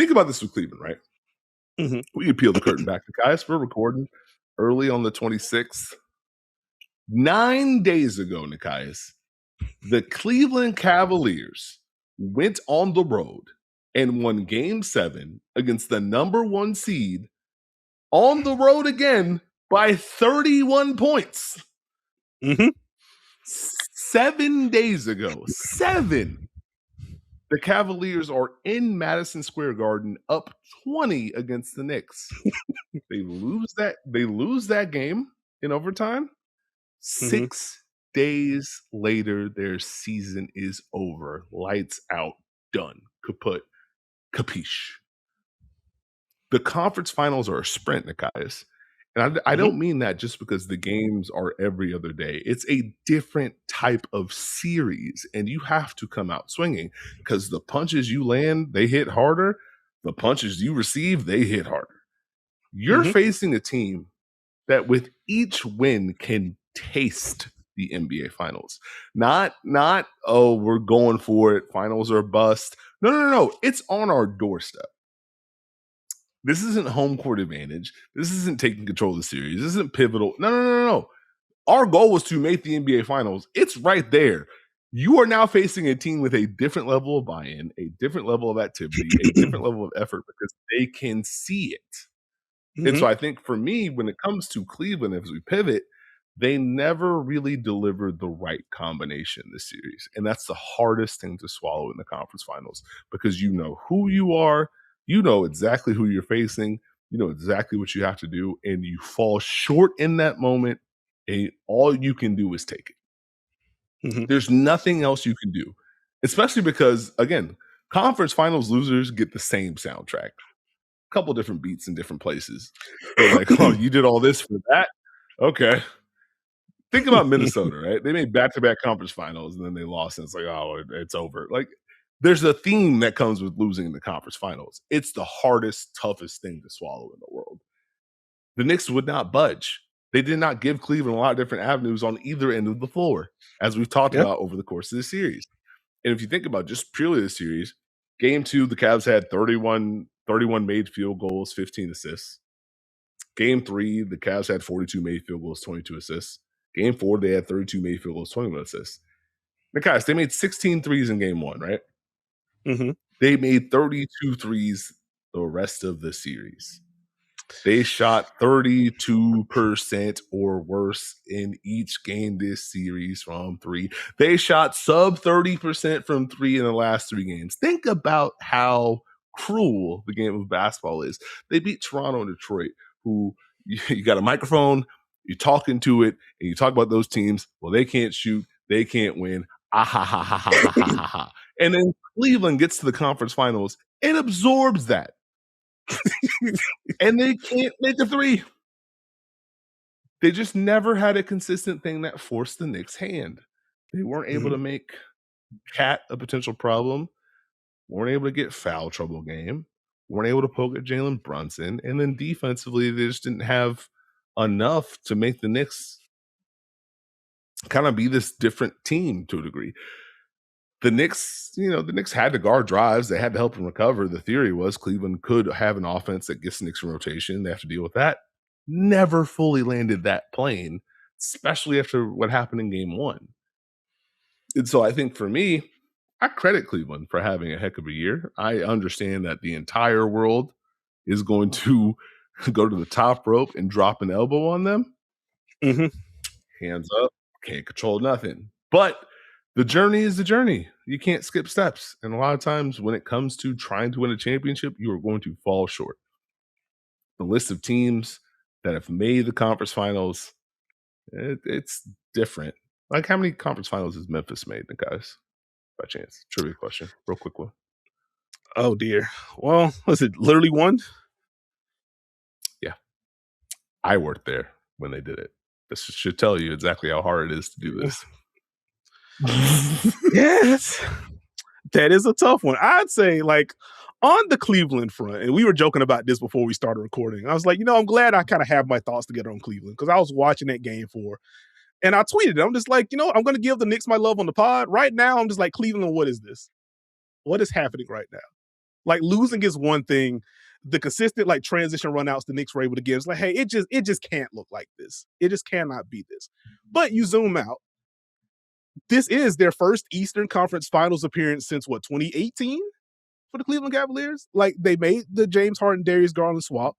think about this with Cleveland, right? Mm-hmm. We can peel the curtain back. Guys, we're recording early on the 26th. 9 days ago, Nekias, the Cleveland Cavaliers went on the road and won Game 7 against the number 1 seed on the road again by 31 points. Mm-hmm. 7 days ago. 7. The Cavaliers are in Madison Square Garden up 20 against the Knicks. They lose that game in overtime. 6 days later, their season is over. Lights out. Done. Kaput. Capiche. The conference finals are a sprint, Nekias. And I don't mean that just because the games are every other day. It's a different type of series, and you have to come out swinging because the punches you land, they hit harder. The punches you receive, they hit harder. You're facing a team that with each win can taste the NBA finals. Not, oh, we're going for it. Finals are bust. No. It's on our doorstep. This isn't home court advantage. This isn't taking control of the series. This isn't pivotal. No. Our goal was to make the NBA finals. It's right there. You are now facing a team with a different level of buy-in, a different level of activity, a different level of effort because they can see it. And so I think for me, when it comes to Cleveland, as we pivot, they never really delivered the right combination this series. And that's the hardest thing to swallow in the conference finals because you know who you are, you know exactly who you're facing, you know exactly what you have to do, and you fall short in that moment, and all you can do is take it. There's nothing else you can do, especially because, again, conference finals losers get the same soundtrack. Couple different beats in different places. They're like, oh, you did all this for that? Okay. Think about Minnesota, right? They made back-to-back conference finals, and then they lost, and it's like, oh, it's over. Like, there's a theme that comes with losing in the conference finals. It's the hardest, toughest thing to swallow in the world. The Knicks would not budge. They did not give Cleveland a lot of different avenues on either end of the floor, as we've talked about over the course of the series. And if you think about just purely the series, Game 2, the Cavs had 31 made field goals, 15 assists. Game 3, the Cavs had 42 made field goals, 22 assists. Game 4, they had 32 made field goals, 21 assists. The Cavs, they made 16 threes in Game 1, right? They made 32 threes the rest of the series. They shot 32% or worse in each game this series from 3. They shot sub 30% from 3 in the last 3 games. Think about how cruel the game of basketball is. They beat Toronto and Detroit, who you got a microphone, you're talking to it, and you talk about those teams. Well, they can't shoot, they can't win. And then Cleveland gets to the conference finals and absorbs that. And they can't make a 3. They just never had a consistent thing that forced the Knicks' hand. They weren't able to make Cat a potential problem, weren't able to get foul trouble game, weren't able to poke at Jalen Brunson, and then defensively, they just didn't have enough to make the Knicks kind of be this different team to a degree. The Knicks had to guard drives. They had to help them recover. The theory was Cleveland could have an offense that gets the Knicks in rotation. They have to deal with that. Never fully landed that plane, especially after what happened in Game 1. And so I think for me, I credit Cleveland for having a heck of a year. I understand that the entire world is going to go to the top rope and drop an elbow on them. Hands up, can't control nothing. But the journey is the journey. You can't skip steps. And a lot of times when it comes to trying to win a championship, you are going to fall short. The list of teams that have made the conference finals, it's different. Like, how many conference finals has Memphis made, guys? By chance. Trivia question. Real quick one. Oh, dear. Well, was it literally one? Yeah. I worked there when they did it. This should tell you exactly how hard it is to do this. Yes. That is a tough one. I'd say, like, on the Cleveland front, and we were joking about this before we started recording. I was like, I'm glad I kind of have my thoughts together on Cleveland because I was watching that game and I tweeted, I'm just like, I'm going to give the Knicks my love on the pod. Right now, I'm just like, Cleveland, what is this? What is happening right now? Like losing is one thing. The consistent like transition runouts the Knicks were able to give, it's like, hey, it just can't look like this. It just cannot be this. But you zoom out. This is their first Eastern Conference Finals appearance since what, 2018 for the Cleveland Cavaliers? Like they made the James Harden Darius Garland swap.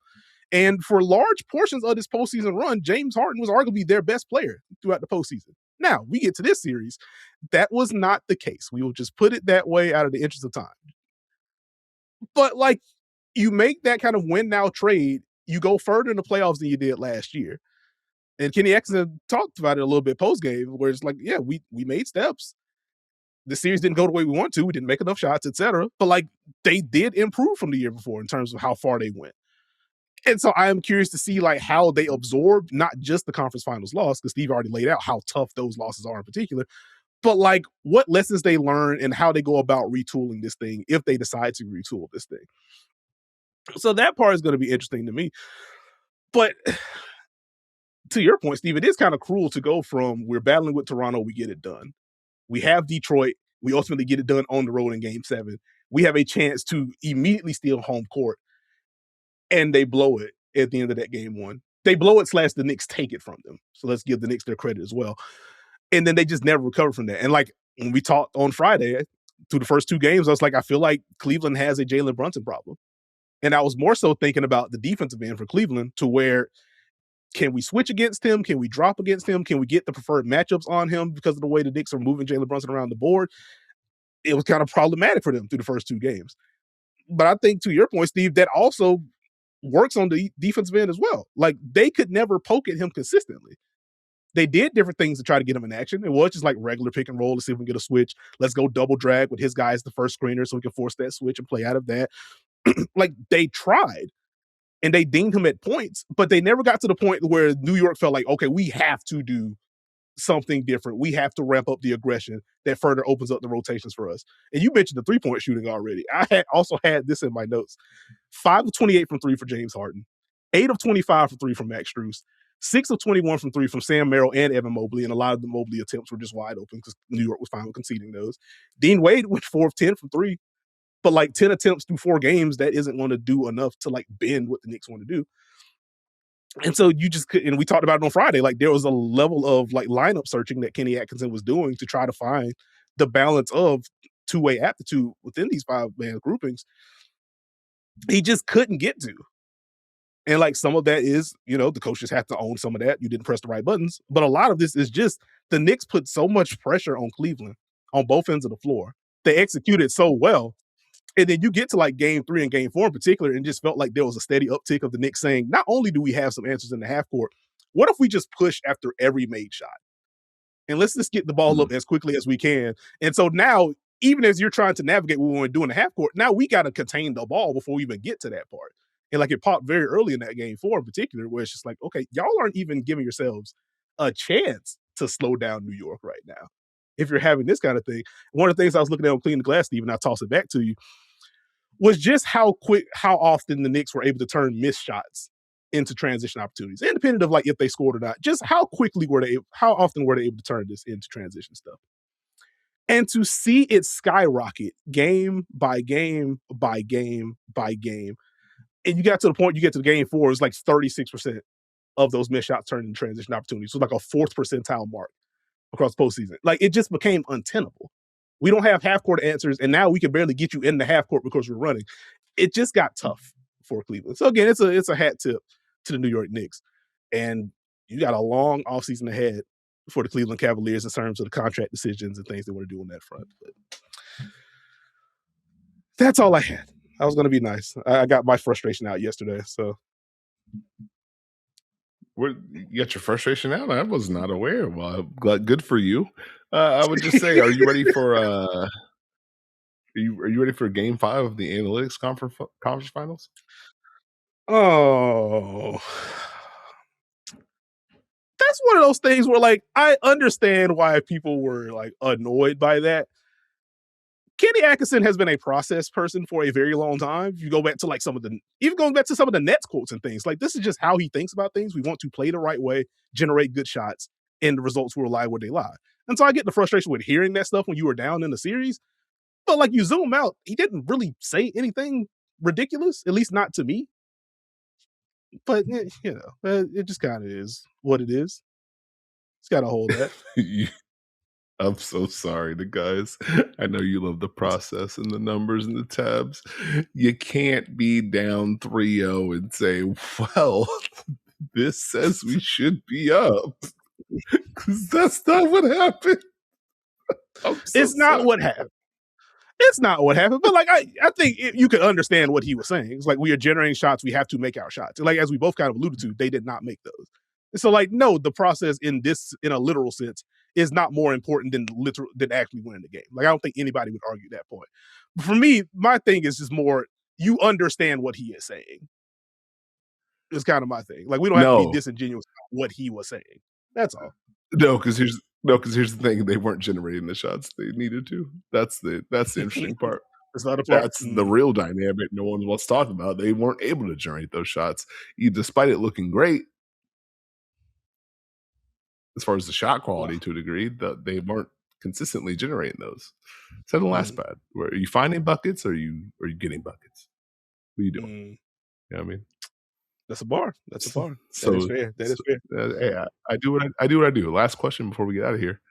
And for large portions of this postseason run, James Harden was arguably their best player throughout the postseason. Now, we get to this series. That was not the case. We will just put it that way out of the interest of time. But like, you make that kind of win now trade, you go further in the playoffs than you did last year. And Kenny Atkinson talked about it a little bit post game, where it's like, yeah, we made steps. The series didn't go the way we want to. We didn't make enough shots, etc. But like, they did improve from the year before in terms of how far they went. And so I am curious to see like how they absorb not just the conference finals loss, because Steve already laid out how tough those losses are in particular, but like what lessons they learn and how they go about retooling this thing if they decide to retool this thing. So that part is going to be interesting to me. But to your point, Steve, it is kind of cruel to go from we're battling with Toronto, we get it done. We have Detroit, we ultimately get it done on the road in game 7. We have a chance to immediately steal home court, and they blow it at the end of that game 1. They blow it / the Knicks take it from them. So let's give the Knicks their credit as well. And then they just never recover from that. And like when we talked on Friday, through the first 2 games, I was like, I feel like Cleveland has a Jalen Brunson problem. And I was more so thinking about the defensive end for Cleveland, to where can we switch against him? Can we drop against him? Can we get the preferred matchups on him because of the way the Knicks are moving Jalen Brunson around the board? It was kind of problematic for them through the first 2 games. But I think to your point, Steve, that also works on the defensive end as well. Like they could never poke at him consistently. They did different things to try to get him in action. It was just like regular pick and roll to see if we can get a switch. Let's go double drag with his guy as the first screener so we can force that switch and play out of that. Like they tried and they dinged him at points, but they never got to the point where New York felt like, okay, we have to do something different. We have to ramp up the aggression that further opens up the rotations for us. And you mentioned the 3-point shooting already. I had also had this in my notes. 5 of 28 from 3 for James Harden, 8 of 25 from 3 from Max Strus, 6 of 21 from 3 from Sam Merrill and Evan Mobley, and a lot of the Mobley attempts were just wide open because New York was fine with conceding those. Dean Wade went 4 of 10 from 3, but like 10 attempts through 4 games, that isn't going to do enough to like bend what the Knicks want to do. And so you just could, and we talked about it on Friday, like there was a level of like lineup searching that Kenny Atkinson was doing to try to find the balance of two-way aptitude within these 5-man groupings. He just couldn't get to. And like some of that is, you know, the coaches have to own some of that. You didn't press the right buttons. But a lot of this is just the Knicks put so much pressure on Cleveland on both ends of the floor. They executed so well. And then you get to like game 3 and game 4 in particular, and just felt like there was a steady uptick of the Knicks saying, not only do we have some answers in the half court, what if we just push after every made shot? And let's just get the ball up as quickly as we can. And so now, even as you're trying to navigate what we want to do in the half court, now we got to contain the ball before we even get to that part. And like it popped very early in that game 4 in particular, where it's just like, okay, y'all aren't even giving yourselves a chance to slow down New York right now. If you're having this kind of thing. One of the things I was looking at on Clean the Glass, Steve, and I'll toss it back to you, was just how often the Knicks were able to turn missed shots into transition opportunities, independent of like if they scored or not. Just how often were they able to turn this into transition stuff? And to see it skyrocket game by game by game by game, and you got to the point you get to game 4, it's like 36% of those missed shots turned into transition opportunities. So like a 4th percentile mark across the postseason. Like it just became untenable. We don't have half court answers, and now we can barely get you in the half court because we're running. It just got tough for Cleveland. So again, it's a hat tip to the New York Knicks. And you got a long offseason ahead for the Cleveland Cavaliers in terms of the contract decisions and things they want to do on that front. But that's all I had. I was going to be nice. I got my frustration out yesterday. So You got your frustration out? I was not aware. Well, good for you. I would just say, are you ready for are you ready for game 5 of the analytics conference finals? Oh, that's one of those things where like I understand why people were like annoyed by that. Kenny Atkinson has been a process person for a very long time. You go back to like going back to some of the Nets quotes and things, like this is just how he thinks about things. We want to play the right way, generate good shots, and the results will lie where they lie. And so I get the frustration with hearing that stuff when you were down in the series. But like you zoom out, he didn't really say anything ridiculous, at least not to me. But it just kind of is what it is. It's got to hold that. I'm so sorry, the guys. I know you love the process and the numbers and the tabs. You can't be down 3-0 and say, well, this says we should be up. Because that's not what happened. It's not what happened. It's not what happened, but like I think you could understand what he was saying. It's like we are generating shots, we have to make our shots. Like as we both kind of alluded to, they did not make those. So like no, the process in a literal sense is not more important than actually winning the game. Like I don't think anybody would argue that point. But for me, my thing is just more you understand what he is saying. It's kind of my thing. Like we don't have to be disingenuous about what he was saying. That's all. No, because here's the thing: they weren't generating the shots they needed to. That's the interesting part. That's not a part. That's the real dynamic no one wants to talk about. They weren't able to generate those shots, despite it looking great. As far as the shot quality to a degree, they weren't consistently generating those. So the last pad, where are you finding buckets or are you getting buckets? What are you doing? You know what I mean? That's a bar. That's a bar. That is fair. That is fair. Hey, I do what I do. Last question before we get out of here.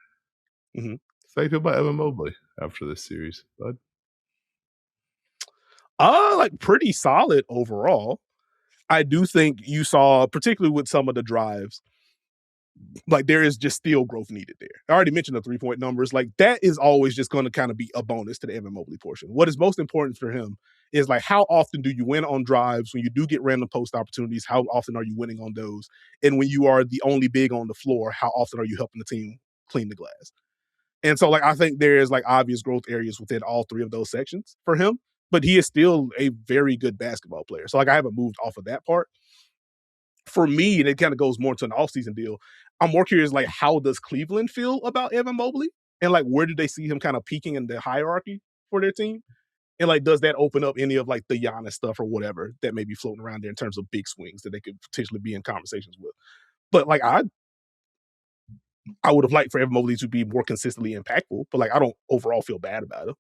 So how you feel about Evan Mobley after this series, bud? Like pretty solid overall. I do think you saw, particularly with some of the drives, like there is just still growth needed there. I already mentioned the 3-point numbers. Like that is always just going to kind of be a bonus to the Evan Mobley portion. What is most important for him is like how often do you win on drives when you do get random post opportunities? How often are you winning on those? And when you are the only big on the floor, how often are you helping the team clean the glass? And so like I think there is like obvious growth areas within all three of those sections for him, but he is still a very good basketball player. So like I haven't moved off of that part. For me, and it kind of goes more to an offseason deal, I'm more curious, like, how does Cleveland feel about Evan Mobley? And, like, where do they see him kind of peaking in the hierarchy for their team? And, like, does that open up any of, like, the Giannis stuff or whatever that may be floating around there in terms of big swings that they could potentially be in conversations with? But, like, I would have liked for Evan Mobley to be more consistently impactful, but, like, I don't overall feel bad about it.